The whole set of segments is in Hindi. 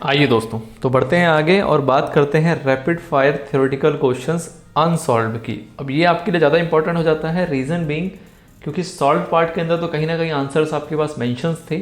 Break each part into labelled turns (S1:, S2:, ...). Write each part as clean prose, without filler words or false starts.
S1: आइए दोस्तों, तो बढ़ते हैं आगे और बात करते हैं rapid fire theoretical questions unsolved की। अब ये आपके लिए ज़्यादा इंपॉर्टेंट हो जाता है, रीज़न बीइंग क्योंकि सॉल्व पार्ट के अंदर तो कहीं ना कहीं आंसर्स आपके पास मेंशंस थे।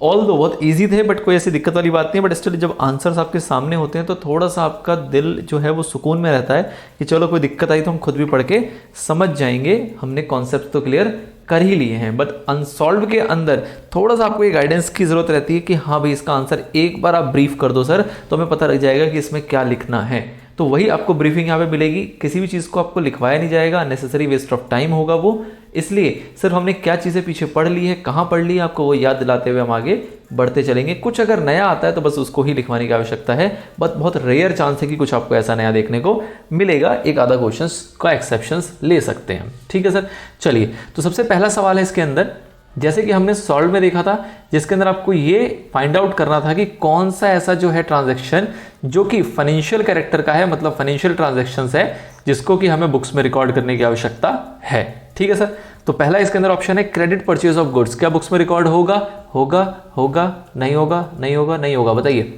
S1: ऑल दो बहुत इजी थे, बट कोई ऐसी दिक्कत वाली बात नहीं है। बट स्टिल जब आंसर्स आपके सामने होते हैं तो थोड़ा सा आपका दिल जो है वो सुकून में रहता है कि चलो कोई दिक्कत आई तो हम खुद भी पढ़ के समझ जाएंगे, हमने कॉन्सेप्ट तो क्लियर कर ही लिए हैं। बट अनसॉल्व के अंदर थोड़ा सा आपको ये गाइडेंस की ज़रूरत रहती है कि हाँ भाई इसका आंसर एक बार आप ब्रीफ कर दो सर, तो हमें पता लग जाएगा कि इसमें क्या लिखना है। तो वही आपको ब्रीफिंग यहाँ पे मिलेगी, किसी भी चीज़ को आपको लिखवाया नहीं जाएगा, नेसेसरी वेस्ट ऑफ टाइम होगा वो। इसलिए सिर्फ हमने क्या चीज़ें पीछे पढ़ ली है, कहाँ पढ़ ली है, आपको वो याद दिलाते हुए हम आगे बढ़ते चलेंगे। कुछ अगर नया आता है तो बस उसको ही लिखवाने की आवश्यकता है, बट बहुत रेयर चांस है कि कुछ आपको ऐसा नया देखने को मिलेगा। एक आधा क्वेश्चन का एक्सेप्शंस ले सकते हैं, ठीक है सर। चलिए, तो सबसे पहला सवाल है इसके अंदर, जैसे कि हमने सॉल्व में देखा था, जिसके अंदर आपको ये फाइंड आउट करना था कि कौन सा ऐसा जो है ट्रांजैक्शन जो कि फाइनेंशियल कैरेक्टर का है, मतलब फाइनेंशियल ट्रांजैक्शंस है, जिसको कि हमें बुक्स में रिकॉर्ड करने की आवश्यकता है। ठीक है सर। तो पहला इसके अंदर ऑप्शन है क्रेडिट परचेज ऑफ गुड्स। क्या बुक्स में रिकॉर्ड होगा? होगा, होगा, नहीं होगा, नहीं होगा, नहीं होगा, बताइए।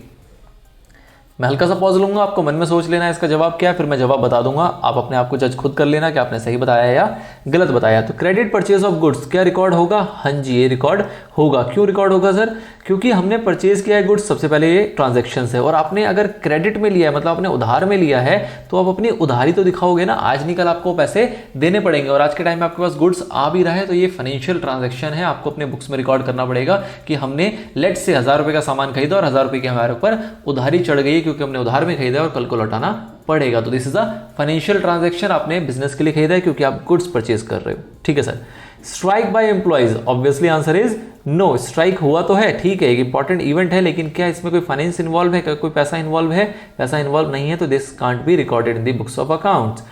S1: मैं हल्का सा पॉज लूंगा, आपको मन में सोच लेना है इसका जवाब क्या है, फिर मैं जवाब बता दूंगा। आप अपने आप को जज खुद कर लेना कि आपने सही बताया या गलत बताया। तो क्रेडिट परचेज ऑफ गुड्स क्या रिकॉर्ड होगा? हाँ जी, ये रिकॉर्ड होगा। क्यों रिकॉर्ड होगा सर? क्योंकि हमने परचेज किया है गुड्स, सबसे पहले ये ट्रांजेक्शन है, और आपने अगर क्रेडिट में लिया है, मतलब आपने उधार में लिया है, तो आप अपनी उधारी तो दिखाओगे ना। आज नहीं कल आपको पैसे देने पड़ेंगे, और आज के टाइम में आपके पास गुड्स आ भी रहा है, तो ये फाइनेंशियल ट्रांजेक्शन है। आपको अपने बुक्स में रिकॉर्ड करना पड़ेगा कि हमने लेट से 1000 रुपए का सामान खरीदा और 1000 रुपए की हमारे ऊपर उधारी चढ़ गई क्योंकि हमने उधार में खरीदा और कल को लौटाना पड़ेगा। तो this is a financial transaction. आपने बिजनेस के लिए खरीदा है क्योंकि आप गुड्स परचेज कर रहे हो। ठीक है sir. Strike by employees, obviously answer is no. Strike हुआ तो है, ठीक है, एक इंपॉर्टेंट इवेंट है, लेकिन क्या इसमें कोई फाइनेंस इन्वॉल्व है? क्या कोई पैसा इन्वॉल्व है? पैसा इन्वॉल्व नहीं है, तो this can't be recorded in the books of accounts.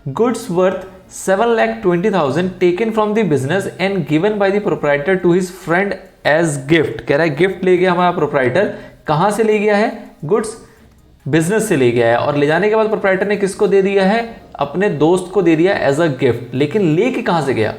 S1: Goods worth 7,20,000 taken from the business and given by the proprietor to his friend as gift. कह रहा है गिफ्ट ले गया हमारा प्रोप्राइटर। कहां से ले गया है? गुड्स बिजनेस से ले गया है, और ले जाने के बाद प्रोप्राइटर ने किसको दे दिया है? अपने दोस्त को दे दिया एज अ गिफ्ट। लेकिन लेके कहां से गया?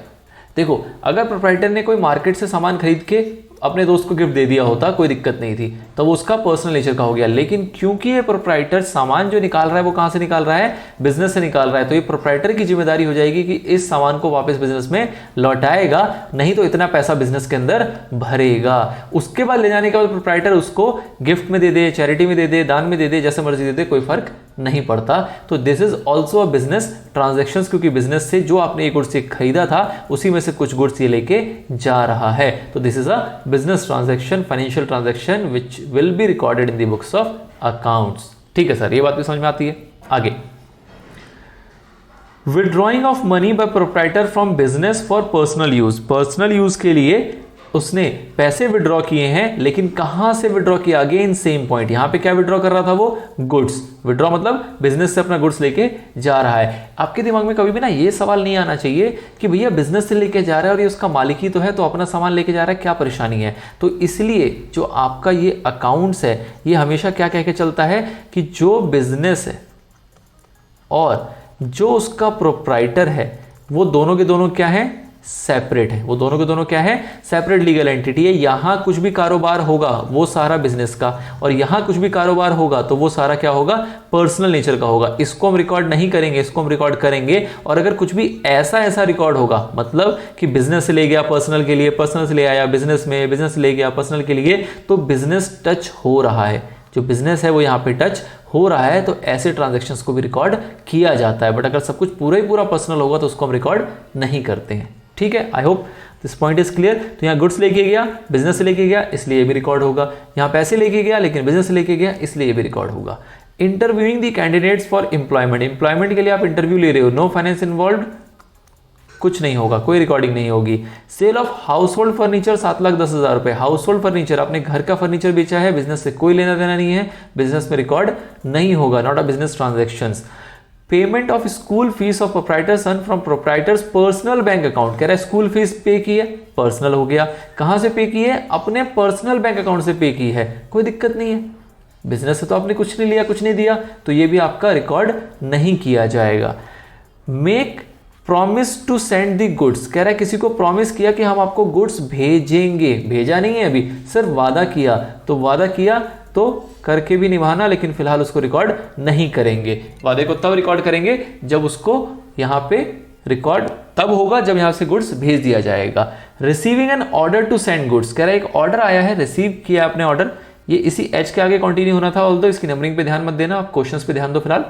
S1: देखो, अगर प्रोप्राइटर ने कोई मार्केट से सामान खरीद के अपने दोस्त को गिफ्ट दे दिया होता, कोई दिक्कत नहीं थी, तो वो उसका पर्सनल नेचर का हो गया। लेकिन क्योंकि ये प्रोप्राइटर सामान जो निकाल रहा है वो कहां से निकाल रहा है? बिजनेस से निकाल रहा है, तो ये प्रोप्राइटर की जिम्मेदारी हो जाएगी कि इस सामान को वापस बिजनेस में लौटाएगा, नहीं तो इतना पैसा बिजनेस के अंदर भरेगा। उसके बाद ले जाने के बाद प्रोप्राइटर उसको गिफ्ट में दे दे, चैरिटी में दे दे, दान में दे दे, जैसे मर्जी दे दे, कोई फर्क नहीं पड़ता। तो this is also a business transaction, क्योंकि बिजनेस से जो आपने एक गुड्स खरीदा था उसी में से कुछ गुड्स ये लेके जा रहा है। तो this is a business transaction, financial transaction which will be recorded in the books of accounts. ठीक है सर, ये बात भी समझ में आती है। आगे, withdrawing of money by proprietor from business for personal use. Personal use के लिए उसने पैसे विड्रॉ किए हैं, लेकिन कहां से विड्रॉ किया? अगेन सेम पॉइंट, यहां पे क्या विड्रॉ कर रहा था वो? गुड्स। विड्रॉ मतलब बिजनेस से अपना गुड्स लेके जा रहा है। आपके दिमाग में कभी भी ना ये सवाल नहीं आना चाहिए कि भैया बिजनेस से लेके जा रहा है और ये उसका मालिक ही तो है, तो अपना सामान लेके जा रहा है, क्या परेशानी है? तो इसलिए जो आपका ये अकाउंट्स है, ये हमेशा क्या कह के चलता है कि जो बिजनेस है और जो उसका प्रोप्राइटर है, वो दोनों के दोनों क्या है? सेपरेट है। वो दोनों के दोनों क्या है? सेपरेट लीगल एंटिटी है। यहां कुछ भी कारोबार होगा वो सारा बिजनेस का, और यहां कुछ भी कारोबार होगा तो वो सारा क्या होगा? पर्सनल नेचर का होगा। इसको हम रिकॉर्ड नहीं करेंगे, इसको हम रिकॉर्ड करेंगे। और अगर कुछ भी ऐसा रिकॉर्ड होगा, मतलब कि बिजनेस से ले गया पर्सनल के लिए, पर्सनल से ले आया बिजनेस में, बिजनेस से ले गया पर्सनल के लिए, तो बिजनेस टच हो रहा है, जो बिजनेस है वो यहाँ पे टच हो रहा है, तो ऐसे ट्रांजैक्शंस को भी रिकॉर्ड किया जाता है। बट अगर सब कुछ पूरा ही पूरा पर्सनल होगा तो उसको हम रिकॉर्ड नहीं करते हैं। ठीक है, I hope this point is clear. तो यहाँ गुड्स लेके गया, बिजनेस से लेके गया, इसलिए ये भी रिकॉर्ड होगा। यहाँ पैसे लेके गया लेकिन बिजनेस से लेके गया, इसलिए ये भी रिकॉर्ड होगा। Interviewing the candidates for employment. Employment के लिए आप इंटरव्यू ले रहे हो, नो फाइनेंस इन्वॉल्व, कुछ नहीं होगा, कोई रिकॉर्डिंग नहीं होगी। Sale of house hold furniture 7,10,000 रुपए। हाउस होल्ड फर्नीचर, आपने घर का फर्नीचर बेचा है, बिजनेस से कोई लेना देना नहीं है, बिजनेस में रिकॉर्ड नहीं होगा, not a business transactions. Payment of school fees of proprietor son from proprietor's personal bank account. कह रहा है स्कूल फीस पे की है, पर्सनल हो गया। कहां से पे की है? अपने पर्सनल बैंक अकाउंट से पे की है, कोई दिक्कत नहीं है। बिजनेस से तो आपने कुछ नहीं लिया, कुछ नहीं दिया, तो ये भी आपका रिकॉर्ड नहीं किया जाएगा। Make promise to send the goods, कह रहा है किसी को प्रॉमिस किया कि हम आपको गुड्स भेजेंगे, भेजा नहीं है अभी, सिर्फ वादा किया, तो वादा किया तो करके भी निभाना, लेकिन फिलहाल उसको रिकॉर्ड नहीं करेंगे। वादे को तब रिकॉर्ड करेंगे जब उसको यहाँ पे रिकॉर्ड तब होगा जब यहां से गुड्स भेज दिया जाएगा। Receiving an order to send goods, कह रहा है एक ऑर्डर आया है, रिसीव किया आपने ऑर्डर, ये इसी एच के आगे कंटिन्यू होना था, ऑल्दो इसकी नंबरिंग पे ध्यान मत देना, आप क्वेश्चंस पे ध्यान दो, फिलहाल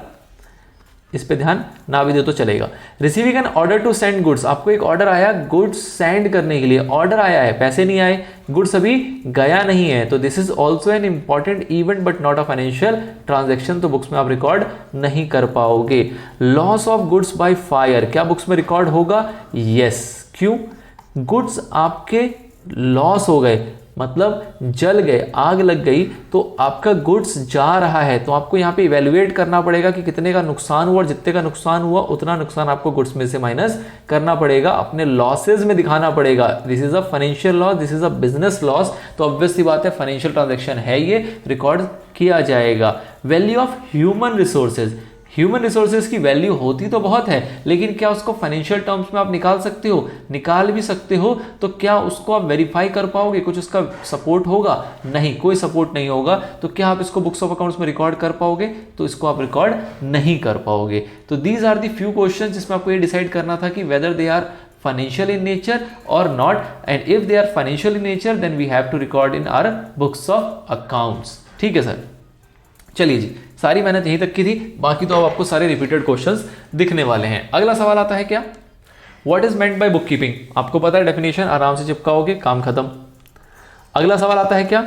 S1: इस पे ध्यान ना भी दे तो चलेगा। Receiving an order to send goods, आपको एक ऑर्डर आया गुड्स सेंड करने के लिए, ऑर्डर आया है, पैसे नहीं आए, गुड्स अभी गया नहीं है, तो this is also an important event but not a financial transaction, तो बुक्स में आप रिकॉर्ड नहीं कर पाओगे। Loss of goods by fire, क्या बुक्स में रिकॉर्ड होगा? यस। क्यों? गुड्स आपके लॉस हो गए, मतलब जल गए, आग लग गई, तो आपका गुड्स जा रहा है, तो आपको यहाँ पे इवेल्युएट करना पड़ेगा कि कितने का नुकसान हुआ, और जितने का नुकसान हुआ उतना नुकसान आपको गुड्स में से माइनस करना पड़ेगा, अपने लॉसेज में दिखाना पड़ेगा। This is a financial loss, this is a business loss, तो ऑब्वियस सी बात है फाइनेंशियल ट्रांजेक्शन है, ये रिकॉर्ड किया जाएगा। Value of human resources, human resources की वैल्यू होती तो बहुत है, लेकिन क्या उसको फाइनेंशियल टर्म्स में आप निकाल सकते हो? निकाल भी सकते हो, तो क्या उसको आप वेरीफाई कर पाओगे? कुछ उसका सपोर्ट होगा? नहीं, कोई सपोर्ट नहीं होगा, तो क्या आप इसको बुक्स ऑफ अकाउंट्स में रिकॉर्ड कर पाओगे? तो इसको आप रिकॉर्ड नहीं कर पाओगे। तो these are the few question जिसमें आपको ये डिसाइड करना था कि whether they are financial in nature और not, and if they are financial in nature then we have to record in our books of accounts. ठीक है सर, चलिए जी, सारी मेहनत यहीं तक की थी, बाकी तो अब आपको सारे रिपीटेड क्वेश्चंस दिखने वाले हैं। अगला सवाल आता है क्या? What is meant by book keeping, आपको पता है डेफिनेशन, आराम से चिपकाओगे, काम खत्म। अगला सवाल आता है क्या?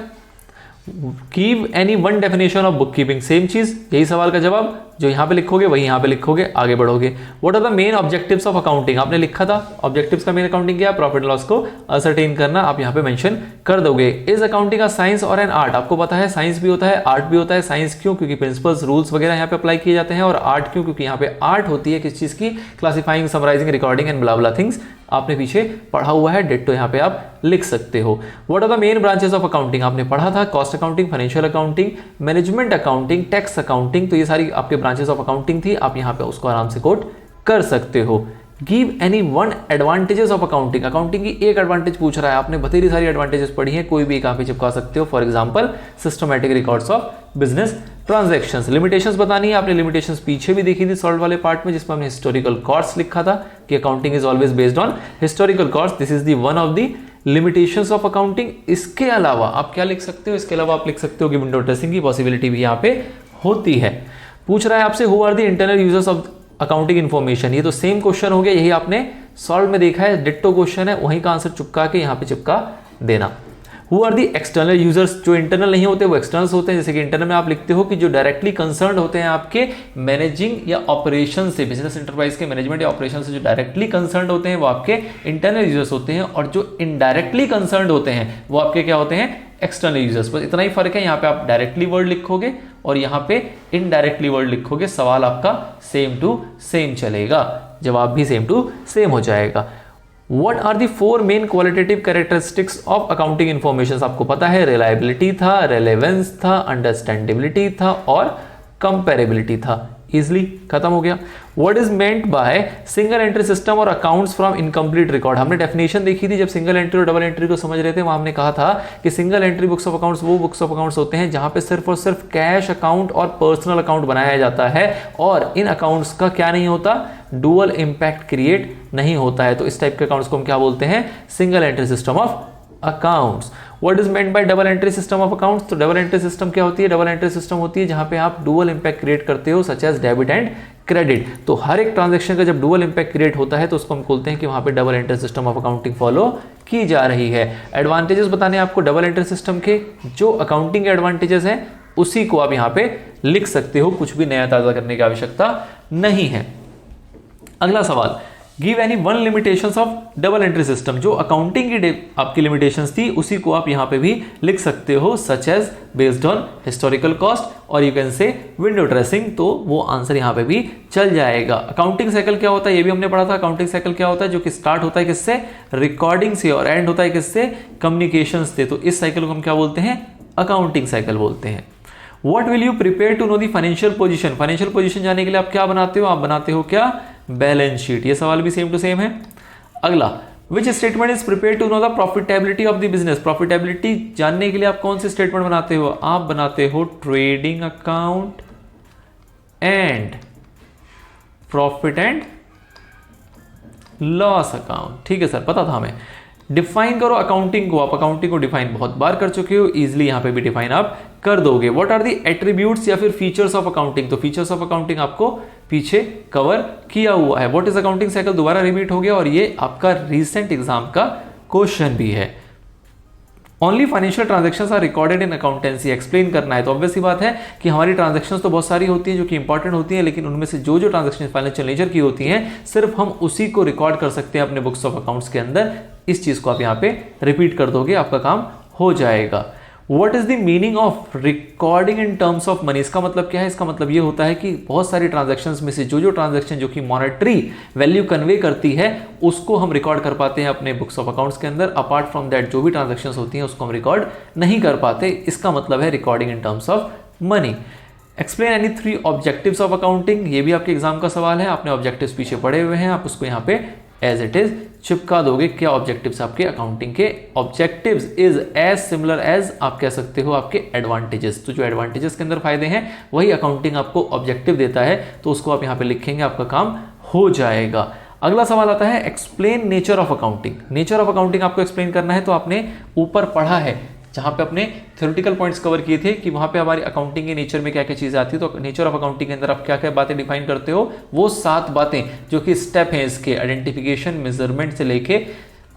S1: Give any one definition of book keeping, same चीज, यही सवाल का जवाब, जो यहां पे लिखोगे वही यहां पे लिखोगे, आगे बढ़ोगे। What are the main objectives of accounting, आपने लिखा था ऑब्जेक्टिव्स का मेन अकाउंटिंग क्या है? प्रॉफिट लॉस को असरटेन करना, आप यहां पे मेंशन कर दोगे। इज अकाउंटिंग अ साइंस और एन आर्ट, आपको पता है साइंस भी होता है, आर्ट भी होता है। साइंस क्यों? क्योंकि प्रिंसिपल्स, रूल्स वगैरह यहाँ पे अप्लाई किए जाते हैं, और आर्ट क्यों? क्योंकि यहाँ पे आर्ट होती है किस चीज की? Classifying, summarising, recording and bla things, आपने पीछे पढ़ा हुआ है, डिट्टो यहाँ पे आप लिख सकते हो। What are the main branches of accounting, आपने पढ़ा था, cost accounting, financial accounting, management accounting, tax accounting, तो ये सारी आपके ब्रांचेस ऑफ अकाउंटिंग थी, आप यहाँ पे उसको आराम से कोट कर सकते हो। Give any one advantages of accounting, accounting की एक एडवांटेज पूछ रहा है, आपने बतेरी सारी एडवांटेजेस पढ़ी है, कोई भी एक यहाँ पे चिपका सकते हो। For example systematic records of business transactions. Limitations बतानी है, आपने लिमिटेशंस पीछे भी देखी थी सॉल्व वाले पार्ट में, जिसमें हमने हिस्टोरिकल कॉस्ट लिखा था कि accounting is always based on historical cost, this is the one of the limitations of accounting. इसके अलावा आप क्या लिख सकते हो? इसके अलावा आप लिख सकते हो कि विंडो ड्रेसिंग की पॉसिबिलिटी भी यहाँ पे होती है। पूछ रहा है आपसे who are the internal users of accounting information, ये तो सेम क्वेश्चन हो गया, यही आपने सॉल्व में देखा है, डिट्टो क्वेश्चन है, वहीं का आंसर चिपका के यहाँ पे चिपका देना। Who are the external users, जो इंटरनल नहीं होते वो एक्सटर्नल्स होते हैं, जैसे कि इंटरनल में आप लिखते हो कि जो डायरेक्टली कंसर्न होते हैं आपके मैनेजिंग या ऑपरेशन से, बिजनेस इंटरप्राइज के मैनेजमेंट या ऑपरेशन से जो डायरेक्टली कंसर्न होते हैं वो आपके इंटरनल यूजर्स होते हैं, और जो इनडायरेक्टली कंसर्न होते हैं वो आपके क्या होते हैं? External users. बस इतना ही फर्क है, यहाँ पे आप डायरेक्टली वर्ड लिखोगे और यहाँ पे इनडायरेक्टली वर्ड लिखोगे, सवाल आपका सेम टू सेम चलेगा, जवाब भी सेम टू सेम हो जाएगा। What are the four main qualitative characteristics of accounting information? आपको पता है रिलायबिलिटी था, रेलेवेंस था, अंडरस्टैंडेबिलिटी था और कंपेरेबिलिटी था। इजिली खत्म हो गया। What is meant by single entry system और अकाउंट्स फ्रॉम इनकम्प्लीट रिकॉर्ड, हमने डेफिनेशन देखी थी जब सिंगल एंट्री और डबल एंट्री को समझ रहे थे, वहां हमने कहा था कि single entry books of accounts वो बुक्स ऑफ अकाउंट्स होते हैं जहां पे सिर्फ और सिर्फ कैश अकाउंट और पर्सनल अकाउंट बनाया जाता है, और इन अकाउंट्स का क्या नहीं होता? डुअल इंपैक्ट क्रिएट नहीं होता है। तो इस टाइप के अकाउंट्स को हम क्या बोलते हैं? Single entry system of accounts. What is meant by double entry system of accounts, तो डबल एंट्री सिस्टम क्या होती है? डबल एंट्री सिस्टम होती है जहां पे आप डुअल इंपैक्ट क्रिएट करते हो, such as debit and credit. तो हर एक ट्रांजैक्शन का जब डुअल इंपैक्ट क्रिएट होता है तो उसको हम बोलते हैं कि वहां पे double entry system of accounting follow की जा रही है। एडवांटेजेस बताने आपको डबल एंट्री सिस्टम के, जो अकाउंटिंग के एडवांटेजेस हैं उसी को आप यहां पे लिख सकते हो, कुछ भी नया ताजा करने की आवश्यकता नहीं है। अगला सवाल, give any one limitations of double entry system, जो अकाउंटिंग की आपकी लिमिटेशंस थी उसी को आप यहां पे भी लिख सकते हो, such as based on historical cost और you can say window dressing, तो वो आंसर यहां पे भी चल जाएगा। अकाउंटिंग साइकिल क्या होता है ये भी हमने पढ़ा था। अकाउंटिंग साइकिल क्या होता है? जो कि स्टार्ट होता है किससे? रिकॉर्डिंग से, और एंड होता है किससे? कम्युनिकेशन से। तो इस साइकिल को हम क्या बोलते हैं? अकाउंटिंग साइकिल बोलते हैं। What will you prepare to know the financial position? Financial position जानने के लिए आप क्या बनाते हो? आप बनाते हो क्या? Balance sheet. ये सवाल भी सेम टू सेम है। अगला, which statement is prepare to know the profitability of the business. Profitability जानने के लिए आप कौन सी स्टेटमेंट बनाते हो? आप बनाते हो trading account and profit and loss account. ठीक है सर, पता था हमें। डिफाइन करो अकाउंटिंग को। आप अकाउंटिंग को डिफाइन बहुत बार कर चुके हो, इजिली यहां पे भी डिफाइन आप कर दोगे। व्हाट आर दी एट्रीब्यूट्स या फिर फीचर्स ऑफ अकाउंटिंग। तो फीचर्स ऑफ अकाउंटिंग आपको पीछे कवर किया हुआ है। व्हाट इज अकाउंटिंग साइकिल दोबारा रिपीट हो गया और ये आपका रिसेंट एग्जाम का क्वेश्चन भी है। Only financial transactions are recorded in accountancy. Explain करना है। तो ऑब्वियस सी बात है कि हमारी ट्रांजेक्शंस तो बहुत सारी होती हैं जो कि इंपॉर्टेंट होती हैं, लेकिन उनमें से जो ट्रांजेक्शन फाइनेंशियल नेचर की होती हैं सिर्फ हम उसी को रिकॉर्ड कर सकते हैं अपने बुक्स ऑफ अकाउंट्स के अंदर। इस चीज को आप यहाँ पे रिपीट कर दोगे, आपका काम हो जाएगा। What is the meaning of recording in terms of money? इसका मतलब क्या है? इसका मतलब ये होता है कि बहुत सारी ट्रांजैक्शंस में से जो ट्रांजैक्शन जो कि मॉनेटरी वैल्यू कन्वे करती है उसको हम रिकॉर्ड कर पाते हैं अपने बुक्स ऑफ अकाउंट्स के अंदर। अपार्ट फ्रॉम दैट जो भी ट्रांजैक्शंस होती हैं उसको हम रिकॉर्ड नहीं कर पाते। इसका मतलब है recording in terms of money. Explain any 3 objectives of accounting. ये भी आपके एग्जाम का सवाल है। आपने ऑब्जेक्टिव्स पीछे पढ़े हुए हैं, आप उसको यहाँ पे एज इट इज चिपका दोगे। क्या ऑब्जेक्टिव्स आपके अकाउंटिंग के? Objectives is as similar as आप कह सकते हो आपके एडवांटेजेस। तो जो एडवांटेजेस के अंदर फायदे हैं वही अकाउंटिंग आपको ऑब्जेक्टिव देता है, तो उसको आप यहाँ पे लिखेंगे, आपका काम हो जाएगा। अगला सवाल आता है explain nature of accounting. Nature of accounting आपको एक्सप्लेन करना है। तो आपने ऊपर पढ़ा है जहां पे अपने थ्योरेटिकल पॉइंट्स कवर किए थे कि वहां पे हमारी अकाउंटिंग के नेचर में क्या क्या चीजें आती है। तो नेचर ऑफ अकाउंटिंग के अंदर आप क्या क्या बातें डिफाइन करते हो, वो 7 बातें जो कि स्टेप हैं इसके, आइडेंटिफिकेशन, मेजरमेंट से लेके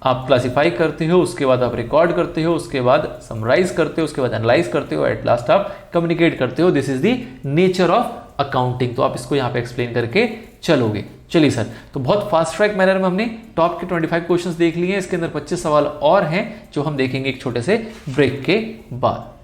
S1: आप क्लासिफाई करते हो, उसके बाद आप रिकॉर्ड करते हो, उसके बाद समराइज करते हो, उसके बाद एनालाइज करते हो, एट लास्ट आप कम्युनिकेट करते हो। This is the nature of accounting. तो आप इसको यहाँ पे एक्सप्लेन करके चलोगे। चलिए सर, तो बहुत फास्ट ट्रैक मैनर में हमने टॉप के 25 क्वेश्चंस देख लिए हैं। इसके अंदर 25 सवाल और हैं जो हम देखेंगे एक छोटे से ब्रेक के बाद।